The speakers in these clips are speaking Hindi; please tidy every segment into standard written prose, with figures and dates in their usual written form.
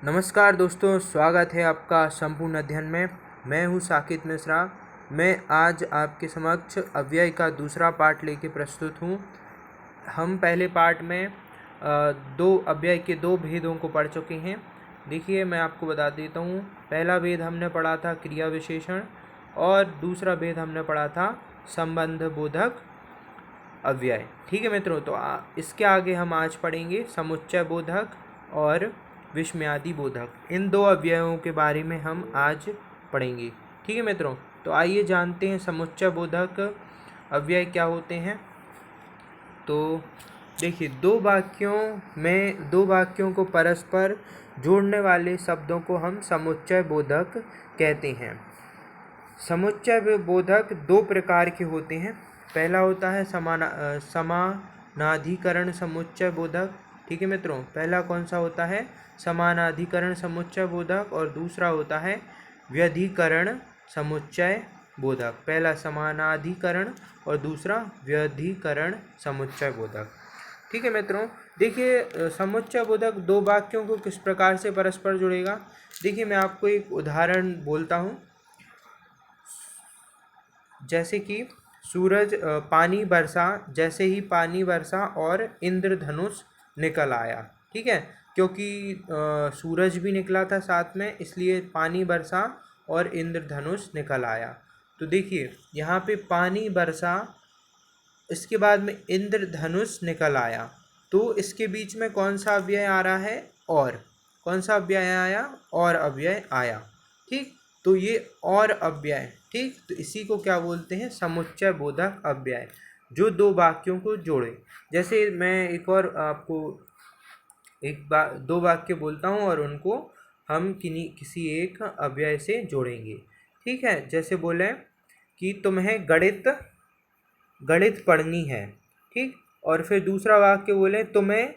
नमस्कार दोस्तों, स्वागत है आपका संपूर्ण अध्ययन में। मैं हूं साकित मिश्रा। मैं आज आपके समक्ष अव्यय का दूसरा पार्ट लेके प्रस्तुत हूं। हम पहले पार्ट में दो अव्यय के दो भेदों को पढ़ चुके हैं। देखिए, मैं आपको बता देता हूं। पहला भेद हमने पढ़ा था क्रिया विशेषण और दूसरा भेद हमने पढ़ा था संबंध बोधक अव्यय। ठीक है मित्रों, तो इसके आगे हम आज पढ़ेंगे समुच्चय बोधक और विस्मयादि बोधक। इन दो अव्ययों के बारे में हम आज पढ़ेंगे। ठीक है मित्रों, तो आइए जानते हैं समुच्चय बोधक अव्यय क्या होते हैं। तो देखिए, दो वाक्यों को परस्पर जोड़ने वाले शब्दों को हम समुच्चय बोधक कहते हैं। समुच्चय बोधक दो प्रकार के होते हैं। पहला होता है समानाधिकरण समुच्चय बोधक। ठीक है मित्रों, पहला कौन सा होता है? समानाधिकरण समुच्चय बोधक। और दूसरा होता है व्यधिकरण समुच्चय बोधक। पहला समानाधिकरण और दूसरा व्यधिकरण समुच्चय बोधक। ठीक है मित्रों, देखिए समुच्चय बोधक दो वाक्यों को किस प्रकार से परस्पर जुड़ेगा। देखिए, मैं आपको एक उदाहरण बोलता हूँ। जैसे कि पानी बरसा, जैसे ही पानी बरसा और इंद्रधनुष निकल आया। ठीक है, क्योंकि सूरज भी निकला था साथ में, इसलिए पानी बरसा और इंद्रधनुष निकल आया। तो देखिए, यहाँ पे पानी बरसा, इसके बाद में इंद्रधनुष निकल आया। तो इसके बीच में कौन सा अव्यय आ रहा है? और। कौन सा अव्यय आया? और अव्यय आया। ठीक, तो ये और अव्यय। ठीक, तो इसी को क्या बोलते हैं? समुच्चय बोधक अव्यय, जो दो वाक्यों को जोड़े। जैसे मैं एक और आपको दो वाक्य बोलता हूँ और उनको हम किसी एक अव्यय से जोड़ेंगे। ठीक है, जैसे बोले कि तुम्हें गणित पढ़नी है। ठीक, और फिर दूसरा वाक्य बोले तुम्हें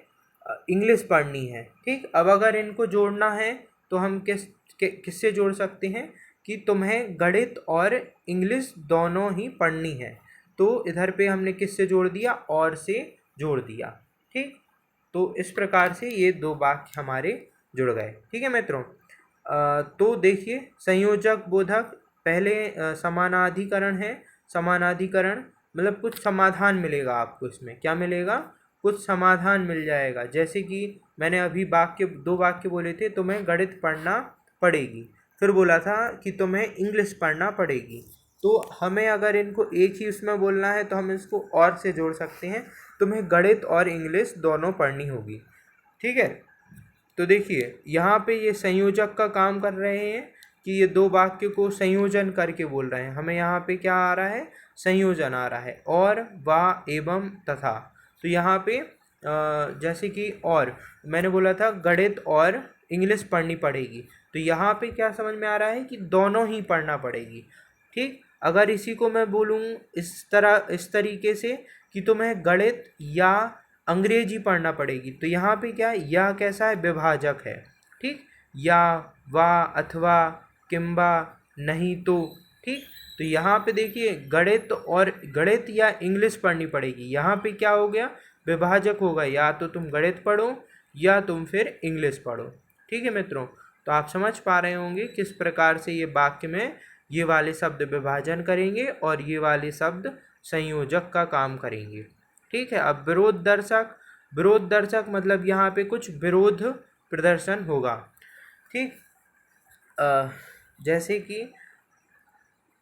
इंग्लिश पढ़नी है। ठीक, अब अगर इनको जोड़ना है तो हम किससे जोड़ सकते हैं कि तुम्हें गणित और इंग्लिश दोनों ही पढ़नी है। तो इधर पे हमने किससे जोड़ दिया? और से जोड़ दिया। ठीक, तो इस प्रकार से ये दो वाक्य हमारे जुड़ गए। ठीक है मित्रों, तो देखिए संयोजक बोधक पहले समानाधिकरण है। समानाधिकरण मतलब कुछ समाधान मिलेगा आपको। इसमें क्या मिलेगा? कुछ समाधान मिल जाएगा। जैसे कि मैंने अभी दो वाक्य बोले थे, तुम्हें गणित पढ़ना पड़ेगी, फिर बोला था कि तुम्हें इंग्लिश पढ़ना पड़ेगी। तो हमें अगर इनको एक ही उसमें बोलना है तो हम इसको और से जोड़ सकते हैं, तुम्हें गणित और इंग्लिश दोनों पढ़नी होगी। ठीक है, तो देखिए यहाँ पे ये संयोजक का काम कर रहे हैं कि ये दो वाक्य को संयोजन करके बोल रहे हैं। हमें यहाँ पे क्या आ रहा है? संयोजन आ रहा है, और, व, एवं, तथा। तो यहाँ पे जैसे कि और मैंने बोला था गणित और इंग्लिश पढ़नी पड़ेगी, तो यहाँ पे क्या समझ में आ रहा है कि दोनों ही पढ़ना पड़ेगी। ठीक, अगर इसी को मैं बोलूँ इस तरीके से कि तुम्हें गणित या अंग्रेजी पढ़ना पड़ेगी, तो यहाँ पे क्या है? यह कैसा है? विभाजक है। ठीक, या, वा, अथवा, किंबा, नहीं तो। ठीक, तो यहाँ पे देखिए गणित या इंग्लिश पढ़नी पड़ेगी। यहाँ पे क्या हो गया? विभाजक होगा, या तो तुम गणित पढ़ो या तुम फिर इंग्लिश पढ़ो। ठीक है मित्रों, तो आप समझ पा रहे होंगे किस प्रकार से ये वाक्य में ये वाले शब्द विभाजन करेंगे और ये वाले शब्द संयोजक का काम करेंगे। ठीक है, अब विरोध दर्शक मतलब यहाँ पे कुछ विरोध प्रदर्शन होगा। ठीक, जैसे कि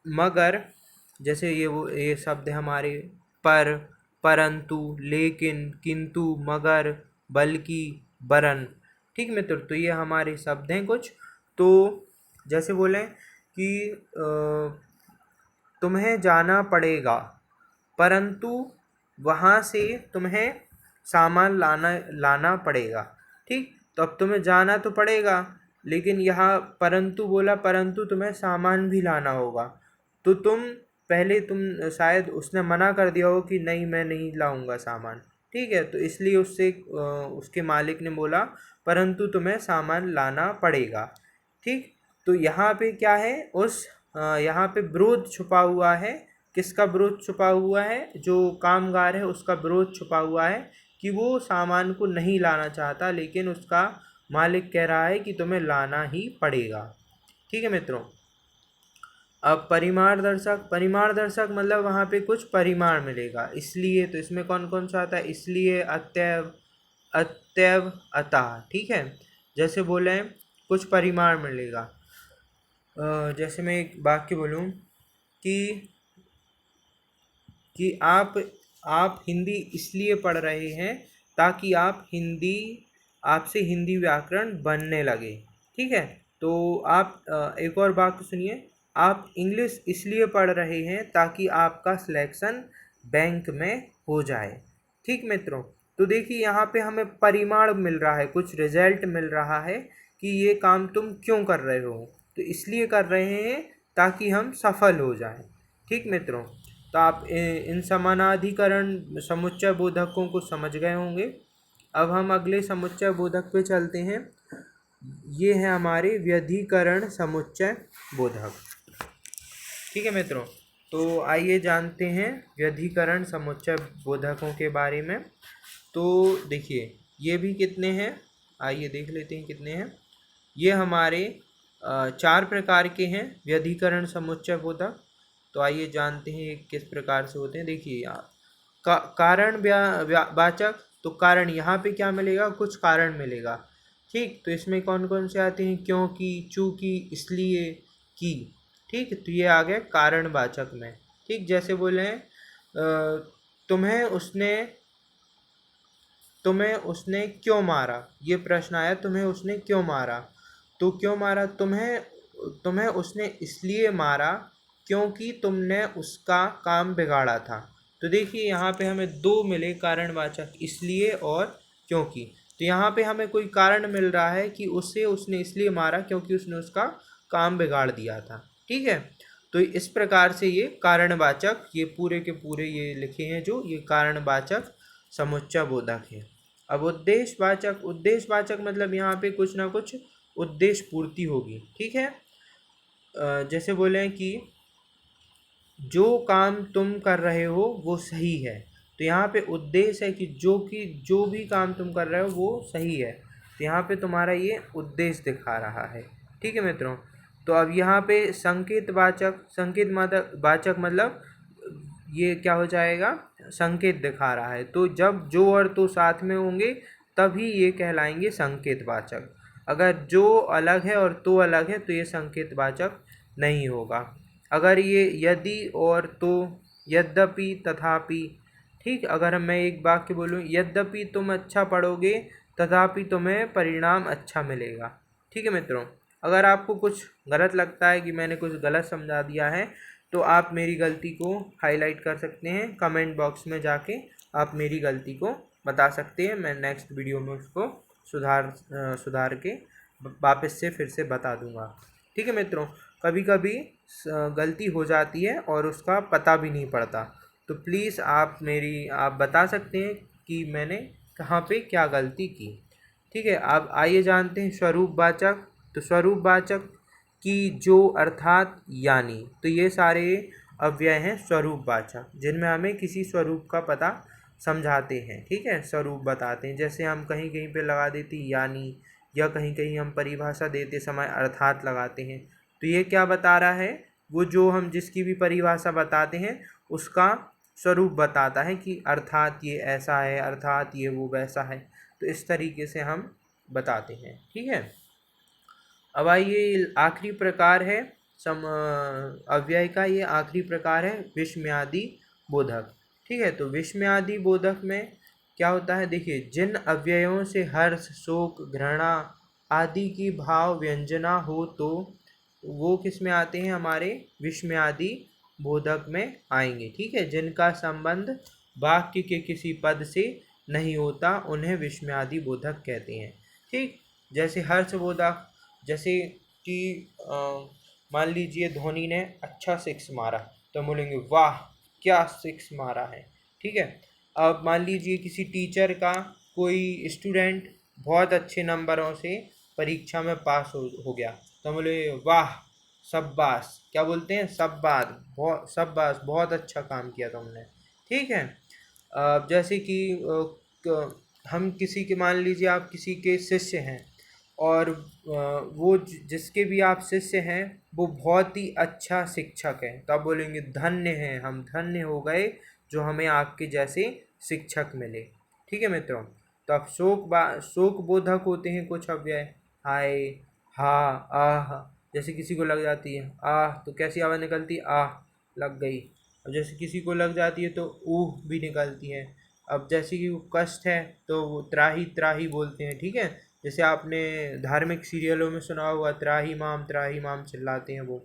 मगर, जैसे ये शब्द हमारे पर, परंतु, लेकिन, किंतु, मगर, बल्कि, वरन। ठीक मित्र, तो ये हमारे शब्द हैं कुछ। तो जैसे बोलें कि तुम्हें जाना पड़ेगा, परंतु वहाँ से तुम्हें सामान लाना पड़ेगा। ठीक, तो अब तुम्हें जाना तो पड़ेगा, लेकिन यहाँ परंतु बोला, परंतु तुम्हें सामान भी लाना होगा। तो तुम शायद उसने मना कर दिया हो कि नहीं, मैं नहीं लाऊंगा सामान। ठीक है, तो इसलिए उसके मालिक ने बोला परंतु तुम्हें सामान लाना पड़ेगा। ठीक, तो यहाँ पे क्या है? यहाँ पे विरोध छुपा हुआ है। किसका विरोध छुपा हुआ है? जो कामगार है उसका विरोध छुपा हुआ है कि वो सामान को नहीं लाना चाहता, लेकिन उसका मालिक कह रहा है कि तुम्हें लाना ही पड़ेगा। ठीक है मित्रों। अब परिमाण दर्शक मतलब वहाँ पे कुछ परिमाण मिलेगा, इसलिए, तो इसमें कौन कौन सा आता है, इसलिए, अतएव, अतएव, अतः। ठीक है, जैसे बोले कुछ परिमाण मिलेगा। जैसे मैं एक वाक्य बोलूँ कि आप हिंदी इसलिए पढ़ रहे हैं ताकि आपसे हिंदी व्याकरण बनने लगे। ठीक है, तो आप एक और वाक्य सुनिए, आप इंग्लिश इसलिए पढ़ रहे हैं ताकि आपका सिलेक्शन बैंक में हो जाए। ठीक मित्रों, तो देखिए यहाँ पे हमें परिमाण मिल रहा है, कुछ रिजल्ट मिल रहा है कि ये काम तुम क्यों कर रहे हो, तो इसलिए कर रहे हैं ताकि हम सफल हो जाएं। ठीक मित्रों, तो आप इन समानाधिकरण समुच्चय बोधकों को समझ गए होंगे। अब हम अगले समुच्चय बोधक पे चलते हैं। ये है हमारे व्यधिकरण समुच्चय बोधक। ठीक है मित्रों, तो आइए जानते हैं व्यधिकरण समुच्चय बोधकों के बारे में। तो देखिए ये भी कितने हैं, आइए देख लेते हैं कितने हैं। ये हमारे 4 प्रकार के हैं व्यधिकरण समुच्चय बोधक। तो आइए जानते हैं किस प्रकार से होते हैं। देखिए कारण वाचक, तो कारण यहाँ पे क्या मिलेगा, कुछ कारण मिलेगा। ठीक, तो इसमें कौन कौन से आते हैं, क्योंकि, चूंकि, इसलिए, की। ठीक, तो ये आ गए कारणवाचक में। ठीक, जैसे बोले हैं तुम्हें उसने क्यों मारा, ये प्रश्न आया, तुम्हें उसने क्यों मारा। तो क्यों मारा, तुम्हें उसने इसलिए मारा क्योंकि तुमने उसका काम बिगाड़ा था। तो देखिए यहाँ पे हमें 2 मिले कारणवाचक, इसलिए और क्योंकि। तो यहाँ पे हमें कोई कारण मिल रहा है कि उसने इसलिए मारा क्योंकि उसने उसका काम बिगाड़ दिया था। ठीक है, तो इस प्रकार से ये कारणवाचक, ये पूरे के पूरे ये लिखे हैं जो ये कारणवाचक समुच्चय बोधक है। अब उद्देश्यवाचक मतलब यहाँ पे कुछ ना कुछ उद्देश्य पूर्ति होगी। ठीक है, जैसे बोले कि जो काम तुम कर रहे हो वो सही है, तो यहाँ पे उद्देश्य है कि जो भी काम तुम कर रहे हो वो सही है, तो यहाँ पे तुम्हारा ये उद्देश्य दिखा रहा है। ठीक है मित्रों, तो अब यहाँ पे संकेत वाचक मतलब ये क्या हो जाएगा, संकेत दिखा रहा है। तो जब जो और तो साथ में होंगे तभी ये कहलाएंगे संकेतवाचक। अगर जो अलग है और तो अलग है तो ये संकेतवाचक नहीं होगा। अगर ये यदि और तो, यद्यपि, तथापि। ठीक, अगर मैं एक वाक्य बोलूँ, यद्यपि तुम अच्छा पढ़ोगे तथापि तुम्हें परिणाम अच्छा मिलेगा। ठीक है मित्रों, अगर आपको कुछ गलत लगता है कि मैंने कुछ गलत समझा दिया है तो आप मेरी गलती को हाईलाइट कर सकते हैं, कमेंट बॉक्स में जाके आप मेरी गलती को बता सकते हैं। मैं नेक्स्ट वीडियो में उसको सुधार के वापस से फिर से बता दूंगा। ठीक है मित्रों, कभी कभी गलती हो जाती है और उसका पता भी नहीं पड़ता, तो प्लीज़ आप बता सकते हैं कि मैंने कहाँ पे क्या गलती की। ठीक है, अब आइए जानते हैं स्वरूपवाचक। तो स्वरूपवाचक की, जो, अर्थात, यानी, तो ये सारे अव्यय हैं स्वरूपवाचक, जिनमें हमें किसी स्वरूप का पता समझाते हैं। ठीक है, स्वरूप बताते हैं। जैसे हम कहीं कहीं पे लगा देते यानी, या कहीं कहीं हम परिभाषा देते समय अर्थात लगाते हैं, तो ये क्या बता रहा है, वो जो हम जिसकी भी परिभाषा बताते हैं उसका स्वरूप बताता है कि अर्थात ये ऐसा है, अर्थात ये वो वैसा है। तो इस तरीके से हम बताते हैं। ठीक है, अब आइए आखिरी प्रकार है अव्यय का, ये आखिरी प्रकार है विस्मयादि बोधक। ठीक है, तो विस्मयादि बोधक में क्या होता है, देखिए जिन अव्ययों से हर्ष, शोक, घृणा आदि की भाव व्यंजना हो तो वो किस में आते हैं, हमारे विस्मयादि बोधक में आएंगे। ठीक है, जिनका संबंध वाक्य के किसी पद से नहीं होता उन्हें विस्मयादि बोधक कहते हैं। ठीक, जैसे हर्षबोधक, जैसे कि मान लीजिए धोनी ने अच्छा सिक्स मारा तो बोलेंगे वाह क्या सिक्स मारा है। ठीक है, अब मान लीजिए किसी टीचर का कोई स्टूडेंट बहुत अच्छे नंबरों से परीक्षा में पास हो गया तो बोले वाह शाबाश, क्या बोलते हैं, शाबाश बहुत अच्छा काम किया तुमने। ठीक है, जैसे कि हम किसी के, मान लीजिए आप किसी के शिष्य हैं और वो जिसके भी आप शिष्य हैं वो बहुत ही अच्छा शिक्षक है, तो आप बोलेंगे धन्य हैं, हम धन्य हो गए जो हमें आपके जैसे शिक्षक मिले। ठीक है मित्रों, तो अब शोक बोधक होते हैं कुछ अव्यय, हाय, हा, आह। जैसे किसी को लग जाती है आह तो कैसी आवाज़ निकलती है, आह, लग गई। अब जैसे किसी को लग जाती है तो ऊह भी निकलती है। अब जैसे कि वो कष्ट है तो वो त्राही त्राही बोलते हैं। ठीक है, जैसे आपने धार्मिक सीरियलों में सुना होगा, त्राही माम चिल्लाते हैं वो।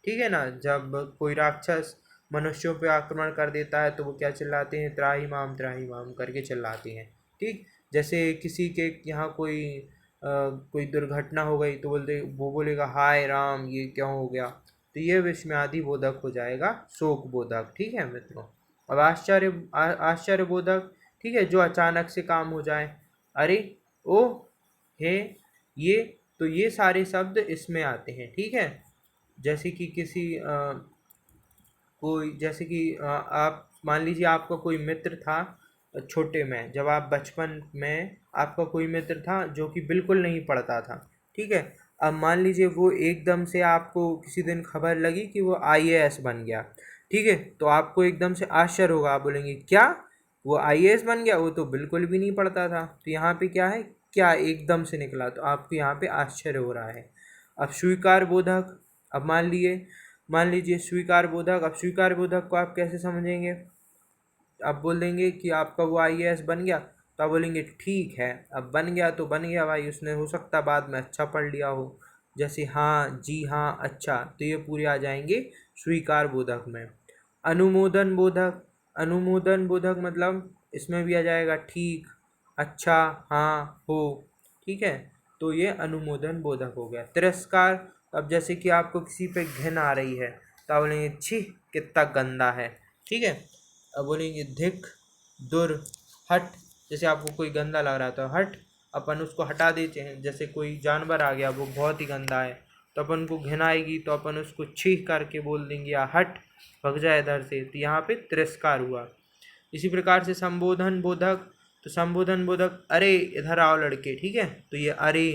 ठीक है ना, जब कोई राक्षस मनुष्यों पे आक्रमण कर देता है तो वो क्या चिल्लाते हैं, त्राही माम करके चिल्लाते हैं। ठीक, जैसे किसी के यहाँ कोई दुर्घटना हो गई तो वो बोलेगा हाय राम ये क्यों हो गया, तो ये विस्मयादि बोधक हो जाएगा, शोक बोधक। ठीक है मित्रों, अब आश्चर्य बोधक, ठीक है, जो अचानक से काम हो जाए, अरे, ओ, हे, ये, तो ये सारे शब्द इसमें आते हैं। ठीक है, जैसे कि जैसे कि आप मान लीजिए आपका कोई मित्र था छोटे में, जब आप बचपन में आपका कोई मित्र था जो कि बिल्कुल नहीं पढ़ता था। ठीक है, अब मान लीजिए वो एकदम से आपको किसी दिन खबर लगी कि वो आईएएस बन गया। ठीक है, तो आपको एकदम से आश्चर्य होगा, आप बोलेंगे क्या, वो आईएएस बन गया, वो तो बिल्कुल भी नहीं पढ़ता था। तो यहाँ पे क्या है, क्या एकदम से निकला, तो आपको यहाँ पे आश्चर्य हो रहा है। अब स्वीकार बोधक, अब मान लीजिए स्वीकार बोधक, अब स्वीकार बोधक को आप कैसे समझेंगे, आप बोल देंगे कि आपका वो आईएएस बन गया, तो आप बोलेंगे ठीक है, अब बन गया तो बन गया भाई, उसने हो सकता बाद में अच्छा पढ़ लिया हो। जैसे हाँ, जी हाँ, अच्छा, तो ये पूरे आ जाएंगे स्वीकार बोधक में। अनुमोदन बोधक, अनुमोदन बोधक मतलब इसमें भी आ जाएगा ठीक, अच्छा, हाँ, हो। ठीक है, तो ये अनुमोदन बोधक हो गया। तिरस्कार, अब जैसे कि आपको किसी पे घिन आ रही है तो आप बोलेंगे छी, कितना गंदा है। ठीक है, अब बोलेंगे धिक, दुर, हट। जैसे आपको कोई गंदा लग रहा है तो हट, अपन उसको हटा देते हैं। जैसे कोई जानवर आ गया वो बहुत ही गंदा है तो अपन को घिन आएगी तो अपन उसको छींक करके बोल देंगे या हट, भग जाए इधर से, तो यहाँ पे तिरस्कार हुआ। इसी प्रकार से संबोधन बोधक, तो संबोधन बोधक, अरे इधर आओ लड़के। ठीक है, तो ये अरे,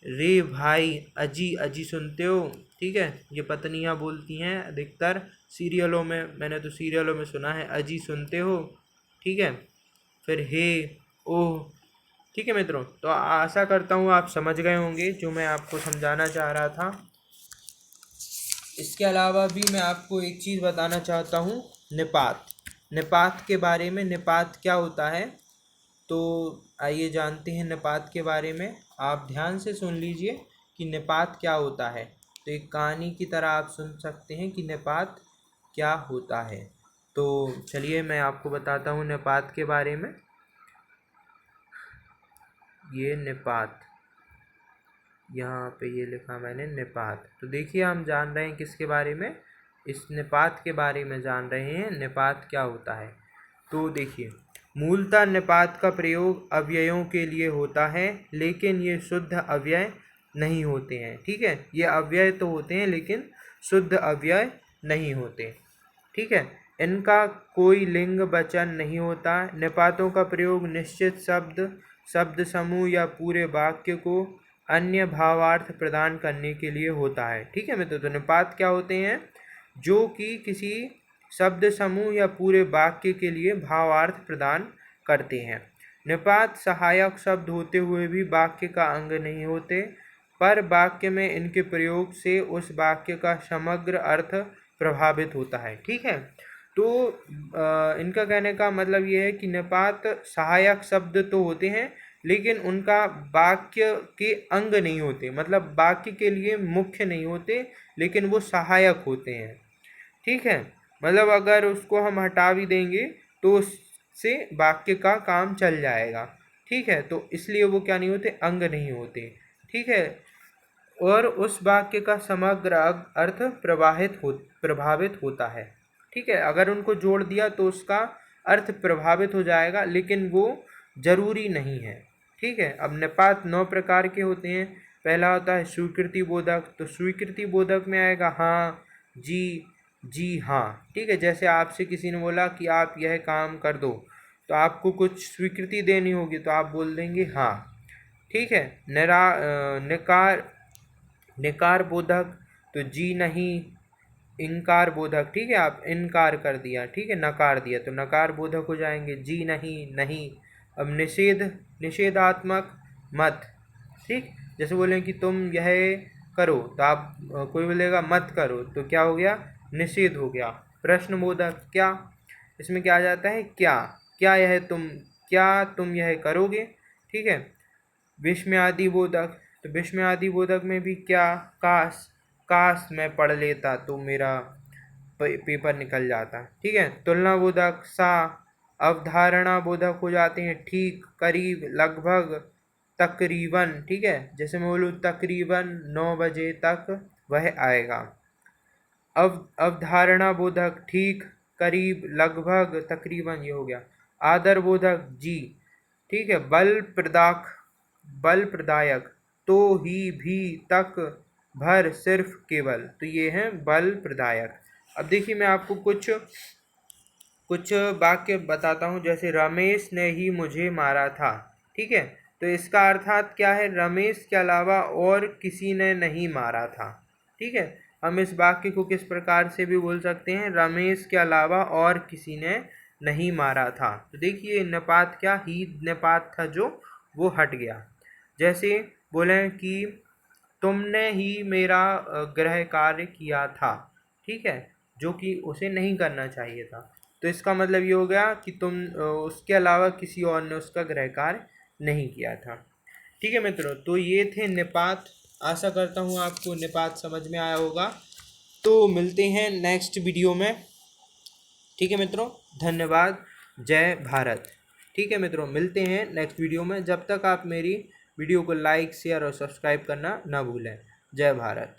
रे भाई, अजी अजी सुनते हो। ठीक है, ये पत्नियां बोलती हैं अधिकतर सीरियलों में, मैंने तो सीरियलों में सुना है, अजी सुनते हो। ठीक है, फिर हे, ओह। ठीक है मित्रों, तो आशा करता हूँ आप समझ गए होंगे जो मैं आपको समझाना चाह रहा था। इसके अलावा भी मैं आपको एक चीज़ बताना चाहता हूँ, निपात, निपात के बारे में। निपात क्या होता है, तो आइए जानते हैं निपात के बारे में। आप ध्यान से सुन लीजिए कि निपात क्या होता है, तो एक कहानी की तरह आप सुन सकते हैं कि निपात क्या होता है। तो चलिए मैं आपको बताता हूँ निपात के बारे में। ये निपात, यहाँ पे ये लिखा मैंने निपात, तो देखिए हम जान रहे हैं किसके बारे में, इस निपात के बारे में जान रहे हैं, निपात क्या होता है। तो देखिए, मूलतः निपात का प्रयोग अव्ययों के लिए होता है, लेकिन ये शुद्ध अव्यय नहीं होते हैं। ठीक है, ये अव्यय तो होते हैं लेकिन शुद्ध अव्यय नहीं होते। ठीक है, इनका कोई लिंग वचन नहीं होता। निपातों का प्रयोग निश्चित शब्द समूह या पूरे वाक्य को अन्य भावार्थ प्रदान करने के लिए होता है। ठीक है मित्रों, तो निपात क्या होते हैं, जो कि किसी शब्द समूह या पूरे वाक्य के लिए भावार्थ प्रदान करते हैं। निपात सहायक शब्द होते हुए भी वाक्य का अंग नहीं होते, पर वाक्य में इनके प्रयोग से उस वाक्य का समग्र अर्थ प्रभावित होता है। ठीक है, तो इनका कहने का मतलब ये है कि निपात सहायक शब्द तो होते हैं लेकिन उनका वाक्य के अंग नहीं होते, मतलब वाक्य के लिए मुख्य नहीं होते लेकिन वो सहायक होते हैं। ठीक है, मतलब अगर उसको हम हटा भी देंगे तो उससे वाक्य का काम चल जाएगा। ठीक है, तो इसलिए वो क्या नहीं होते, अंग नहीं होते। ठीक है, और उस वाक्य का समग्र अर्थ प्रभावित होता है। ठीक है, अगर उनको जोड़ दिया तो उसका अर्थ प्रभावित हो जाएगा लेकिन वो जरूरी नहीं है। ठीक है, अब निपात 9 प्रकार के होते हैं। पहला होता है स्वीकृति बोधक, तो स्वीकृति बोधक में आएगा हाँ, जी, जी हाँ। ठीक है, जैसे आपसे किसी ने बोला कि आप यह काम कर दो, तो आपको कुछ स्वीकृति देनी होगी तो आप बोल देंगे हाँ। ठीक है। निकार निकार बोधक तो जी नहीं, इनकार बोधक, ठीक है, आप इनकार कर दिया, ठीक है, नकार दिया तो नकार बोधक हो जाएंगे, जी नहीं, नहीं। अब निषेध, निषेधात्मक मत, ठीक, जैसे बोले कि तुम यह करो तो आप कोई बोलेगा मत करो तो क्या हो गया, निषेध हो गया। प्रश्नबोधक क्या, इसमें क्या आ जाता है, क्या, क्या यह तुम, क्या तुम यह करोगे, ठीक है। विस्मयादि बोधक तो विस्मयादि बोधक में भी क्या, काश, काश मैं पढ़ लेता तो मेरा पेपर निकल जाता, ठीक है। तुलना बोधक सा, अवधारणा बोधक हो जाते हैं ठीक, करीब, लगभग, तकरीबन, ठीक है, जैसे मैं बोलूँ तकरीबन 9 बजे तक वह आएगा। अवधारणा बोधक ठीक, करीब, लगभग, तकरीबन, ये हो गया। आदर बोधक जी, ठीक है। बल प्रदाक, बल प्रदायक तो, ही, भी, तक, भर, सिर्फ, केवल, तो ये हैं बल प्रदायक। अब देखिए मैं आपको कुछ कुछ वाक्य बताता हूँ, जैसे रमेश ने ही मुझे मारा था, ठीक है, तो इसका अर्थात क्या है, रमेश के अलावा और किसी ने नहीं मारा था, ठीक है। हम इस वाक्य को किस प्रकार से भी बोल सकते हैं, रमेश के अलावा और किसी ने नहीं मारा था। तो देखिए निपात क्या, ही निपात था जो वो हट गया। जैसे बोले कि तुमने ही मेरा गृह कार्य किया था, ठीक है, जो कि उसे नहीं करना चाहिए था, तो इसका मतलब ये हो गया कि तुम उसके अलावा किसी और ने उसका गृह कार्य नहीं किया था, ठीक है मित्रों। तो ये थे निपात। आशा करता हूँ आपको निपात समझ में आया होगा। तो मिलते हैं नेक्स्ट वीडियो में, ठीक है मित्रों, धन्यवाद, जय भारत। ठीक है मित्रों, मिलते हैं नेक्स्ट वीडियो में, जब तक आप मेरी वीडियो को लाइक, शेयर और सब्सक्राइब करना ना भूलें। जय भारत।